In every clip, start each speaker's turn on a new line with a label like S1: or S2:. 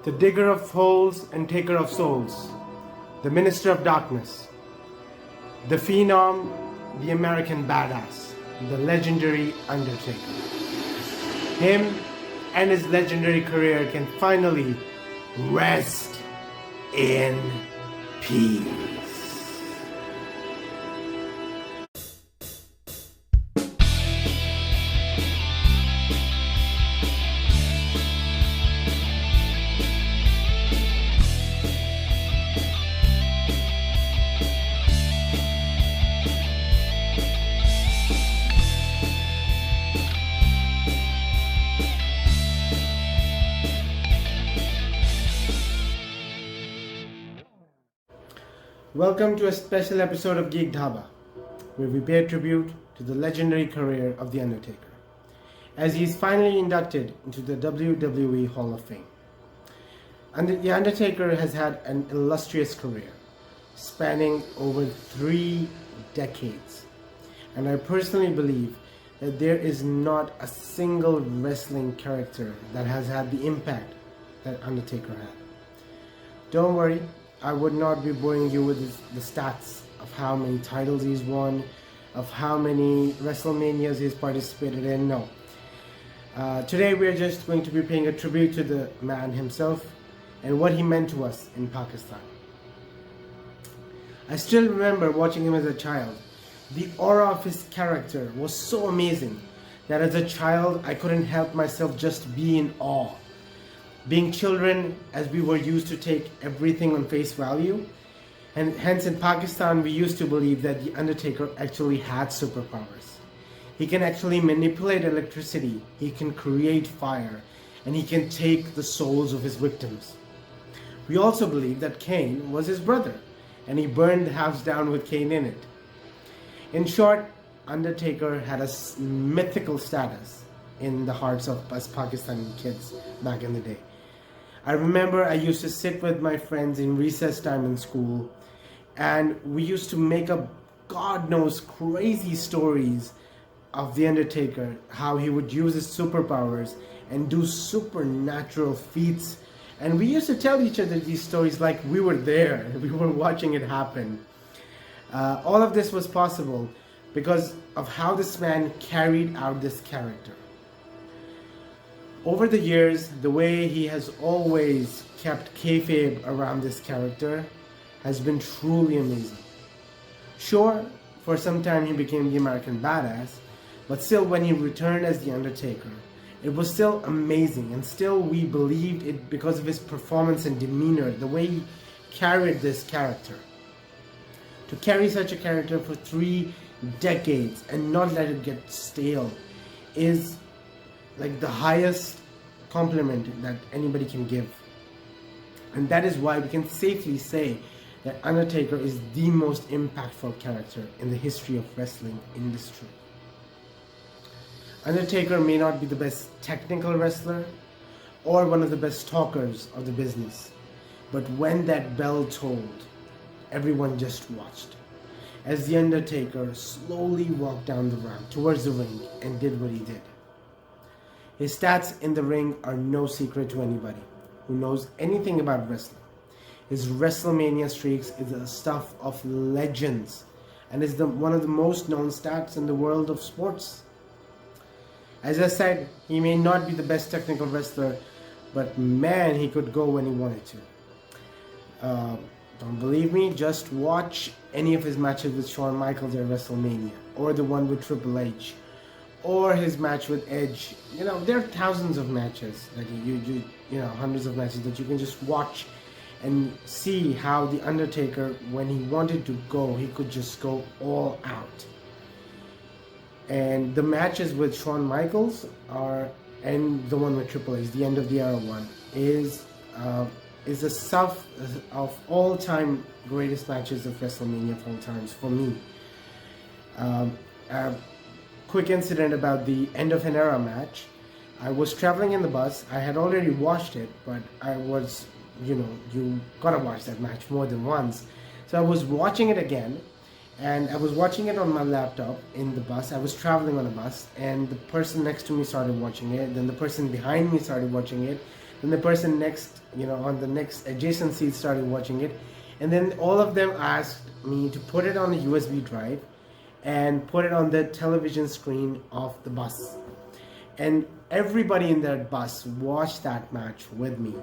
S1: the digger of holes and taker of souls, the minister of darkness, the phenom, the American badass, the legendary Undertaker. Him and his legendary career can finally rest in peace. Welcome to a special episode of Geek, Dhaba, where we pay tribute to the legendary career of The Undertaker, as he is finally inducted into the WWE Hall of Fame. The Undertaker has had an illustrious career, spanning over 3 decades, and I personally believe that there is not a single wrestling character that has had the impact that Undertaker had. Don't worry, I would not be boring you with the stats of how many titles he's won, of how many WrestleManias he's participated in. No. Today we are just going to be paying a tribute to the man himself and what he meant to us in Pakistan. I still remember watching him as a child. The aura of his character was so amazing that as a child I couldn't help myself just be in awe. Being children, as we were used to take everything on face value, and hence in Pakistan we used to believe that the Undertaker actually had superpowers. He can actually manipulate electricity, he can create fire, and he can take the souls of his victims. We also believed that Kane was his brother, and he burned the house down with Kane in it. In short, Undertaker had a mythical status in the hearts of us Pakistani kids back in the day. I remember I used to sit with my friends in recess time in school, and we used to make up God knows crazy stories of The Undertaker, how he would use his superpowers and do supernatural feats, and we used to tell each other these stories like we were there, we were watching it happen. All of this was possible because of how this man carried out this character. Over the years, the way he has always kept kayfabe around this character has been truly amazing. Sure, for some time he became the American badass, but still when he returned as The Undertaker, it was still amazing, and still we believed it because of his performance and demeanor, the way he carried this character. To carry such a character for 3 decades and not let it get stale is like the highest compliment that anybody can give. And that is why we can safely say that Undertaker is the most impactful character in the history of wrestling industry. Undertaker may not be the best technical wrestler or one of the best talkers of the business, but when that bell tolled, everyone just watched as The Undertaker slowly walked down the ramp towards the ring and did what he did. His stats in the ring are no secret to anybody who knows anything about wrestling. His WrestleMania streaks is the stuff of legends and is one of the most known stats in the world of sports. As I said, he may not be the best technical wrestler, but man, he could go when he wanted to. Don't believe me? Just watch any of his matches with Shawn Michaels at WrestleMania, or the one with Triple H, or his match with Edge. You know, there are thousands of matches that you hundreds of matches that you can just watch and see how The Undertaker, when he wanted to go, he could just go all out. And the matches with Shawn Michaels and the one with Triple H, the end of the era one, is the stuff of all-time greatest matches of WrestleMania of all times for me. Quick incident about the end of an era match. I was traveling in the bus. I had already watched it, but I was, you gotta watch that match more than once. So I was watching it again, and I was watching it on my laptop in the bus. I was traveling on a bus, and the person next to me started watching it, then the person behind me started watching it, and the person next, on the next adjacent seat started watching it, and then all of them asked me to put it on a USB drive and put it on the television screen of the bus. And everybody in that bus watched that match with me.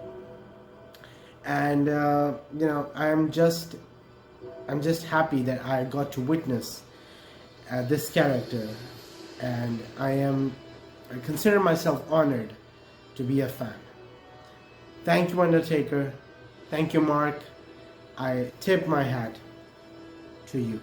S1: And I'm just happy that I got to witness this character, and I consider myself honored to be a fan. Thank you, Undertaker. Thank you, Mark. I tip my hat to you.